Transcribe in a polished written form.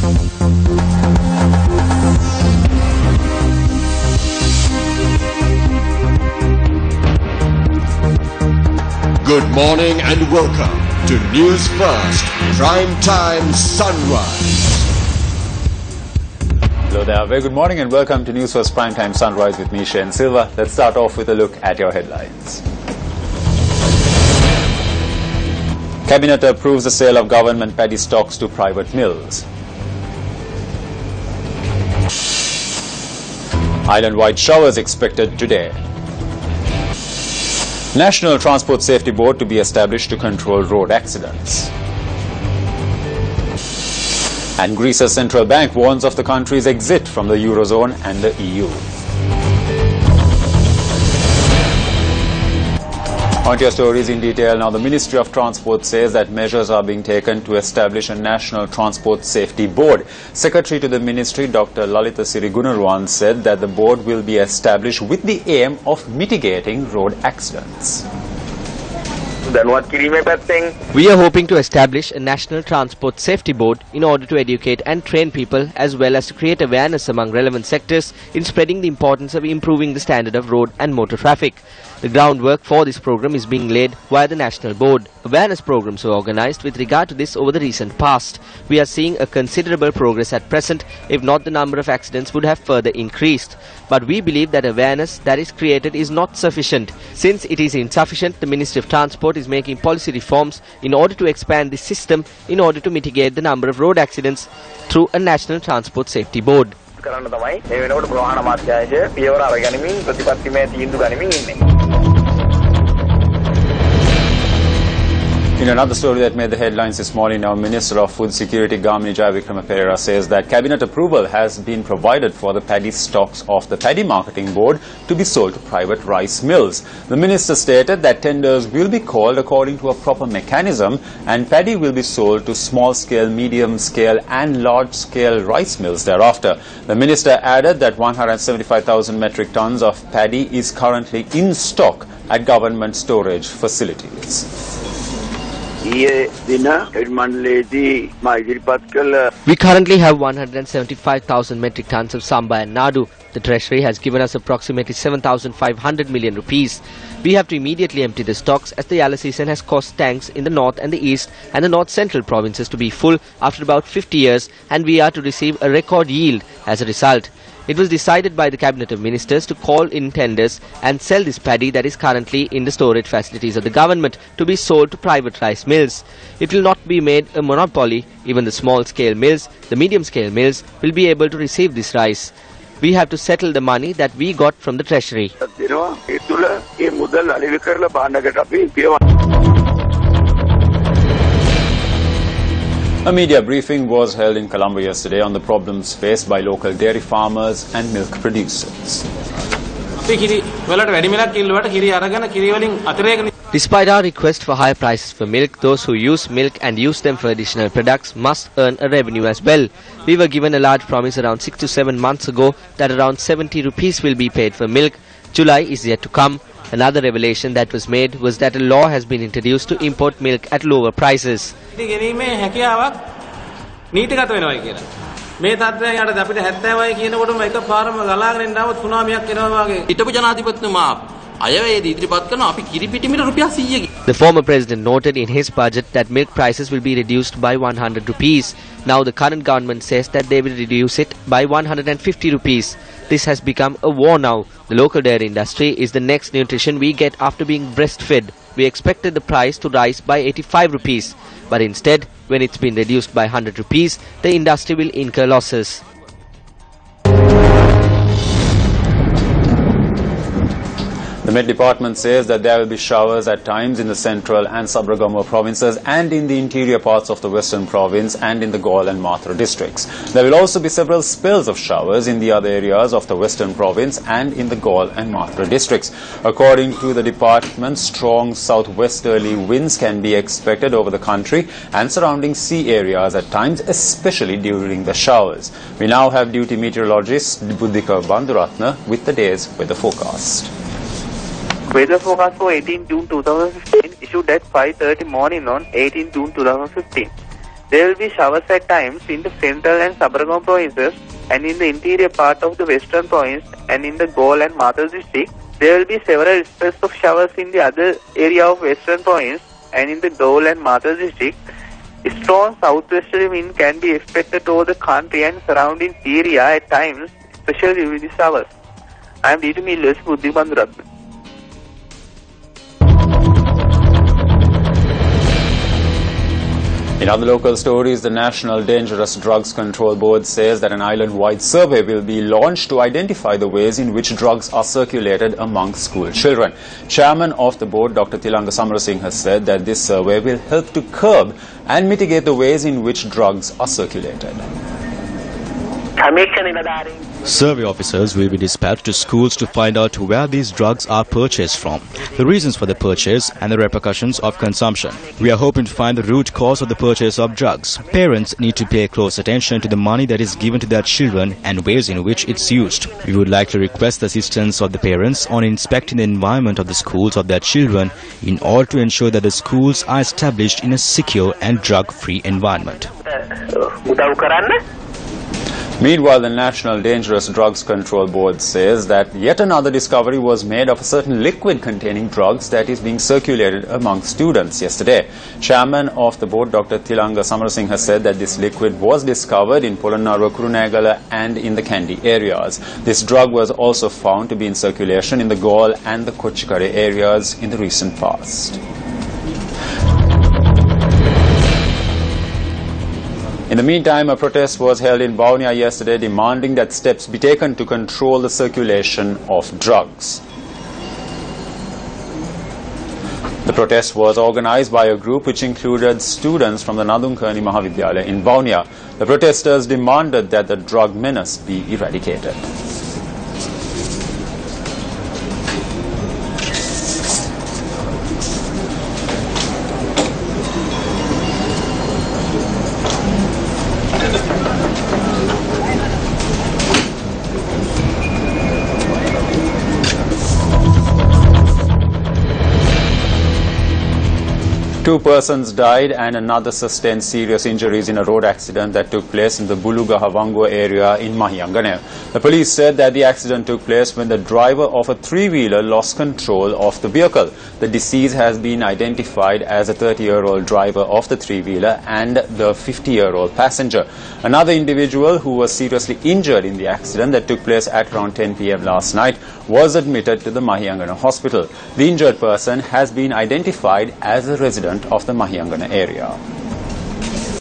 Good morning and welcome to News First Prime Time Sunrise. Hello there, very good morning and welcome to News First Prime Time Sunrise with me, Shane Silva. Let's start off with a look at your headlines. Cabinet approves the sale of government paddy stocks to private mills. Island-wide showers expected today. National Transport Safety Board to be established to control road accidents. And Greece's central bank warns of the country's exit from the Eurozone and the EU. On to your stories in detail. Now, the Ministry of Transport says that measures are being taken to establish a National Transport Safety Board. Secretary to the Ministry, Dr. Lalita Sirigunaruwan, said that the board will be established with the aim of mitigating road accidents. We are hoping to establish a National Transport Safety Board in order to educate and train people as well as to create awareness among relevant sectors in spreading the importance of improving the standard of road and motor traffic. The groundwork for this program is being laid via the National Board. Awareness programs were organized with regard to this over the recent past. We are seeing a considerable progress at present. If not, the number of accidents would have further increased. But we believe that awareness that is created is not sufficient. Since it is insufficient, the Ministry of Transport is making policy reforms in order to expand the system in order to mitigate the number of road accidents through a National Transport Safety Board. In another story that made the headlines this morning, now Minister of Food Security Gamini Jayawickrama Perera says that cabinet approval has been provided for the paddy stocks of the Paddy Marketing Board to be sold to private rice mills. The minister stated that tenders will be called according to a proper mechanism and paddy will be sold to small-scale, medium-scale and large-scale rice mills thereafter. The minister added that 175,000 metric tons of paddy is currently in stock at government storage facilities. We currently have 175,000 metric tons of samba and nadu. The Treasury has given us approximately 7,500 million rupees. We have to immediately empty the stocks as the yellow season has caused tanks in the north and the east and the north-central provinces to be full after about 50 years, and we are to receive a record yield as a result. It was decided by the Cabinet of Ministers to call in tenders and sell this paddy that is currently in the storage facilities of the government to be sold to private rice mills. It will not be made a monopoly. Even the small-scale mills, the medium-scale mills will be able to receive this rice. We have to settle the money that we got from the Treasury. A media briefing was held in Colombo yesterday on the problems faced by local dairy farmers and milk producers. Despite our request for higher prices for milk, those who use milk and use them for additional products must earn a revenue as well. We were given a large promise around 6 to 7 months ago that around 70 rupees will be paid for milk. July is yet to come. Another revelation that was made was that a law has been introduced to import milk at lower prices. The former president noted in his budget that milk prices will be reduced by 100 rupees. Now the current government says that they will reduce it by 150 rupees. This has become a war now. The local dairy industry is the next nutrition we get after being breastfed. We expected the price to rise by 85 rupees. But instead, when it's been reduced by 100 rupees, the industry will incur losses. The Met Department says that there will be showers at times in the central and Sabragamuwa provinces and in the interior parts of the western province and in the Gaul and Mathura districts. There will also be several spells of showers in the other areas of the western province and in the Gaul and Mathura districts. According to the department, strong southwesterly winds can be expected over the country and surrounding sea areas at times, especially during the showers. We now have duty meteorologist Buddhika Banduratna with the day's weather forecast. Weather forecast for 18 June 2015 issued at 5:30 morning on 18 June 2015. There will be showers at times in the central and Sabaragaon provinces and in the interior part of the western province and in the Galle and Mathura district. There will be several spells of showers in the other area of western province and in the Galle and Mathura district. Strong southwesterly wind can be expected over the country and surrounding area at times, especially with the showers. I am D2 Millers, Buddhi Banduratna. In other local stories, the National Dangerous Drugs Control Board says that an island-wide survey will be launched to identify the ways in which drugs are circulated among school children. Chairman of the board, Dr. Tilanga Samarasinghe, has said that this survey will help to curb and mitigate the ways in which drugs are circulated. Survey officers will be dispatched to schools to find out where these drugs are purchased from, the reasons for the purchase and the repercussions of consumption. We are hoping to find the root cause of the purchase of drugs. Parents need to pay close attention to the money that is given to their children and ways in which it's used. We would like to request the assistance of the parents on inspecting the environment of the schools of their children in order to ensure that the schools are established in a secure and drug-free environment. Meanwhile, the National Dangerous Drugs Control Board says that yet another discovery was made of a certain liquid containing drugs that is being circulated among students yesterday. Chairman of the board, Dr. Tilanga Samarasinghe, has said that this liquid was discovered in Polonnaruwa, Kurunegala and in the Kandy areas. This drug was also found to be in circulation in the Galle and the Kochikare areas in the recent past. In the meantime, a protest was held in Vavuniya yesterday demanding that steps be taken to control the circulation of drugs. The protest was organized by a group which included students from the Nadunkarni Mahavidyalaya in Vavuniya. The protesters demanded that the drug menace be eradicated. Two persons died and another sustained serious injuries in a road accident that took place in the Bulugahavango area in Mahiyangane. The police said that the accident took place when the driver of a three-wheeler lost control of the vehicle. The deceased has been identified as a 30-year-old driver of the three-wheeler and the 50-year-old passenger. Another individual who was seriously injured in the accident that took place at around 10 p.m. last night was admitted to the Mahiyangane hospital. The injured person has been identified as a resident of the Mahiyangane area.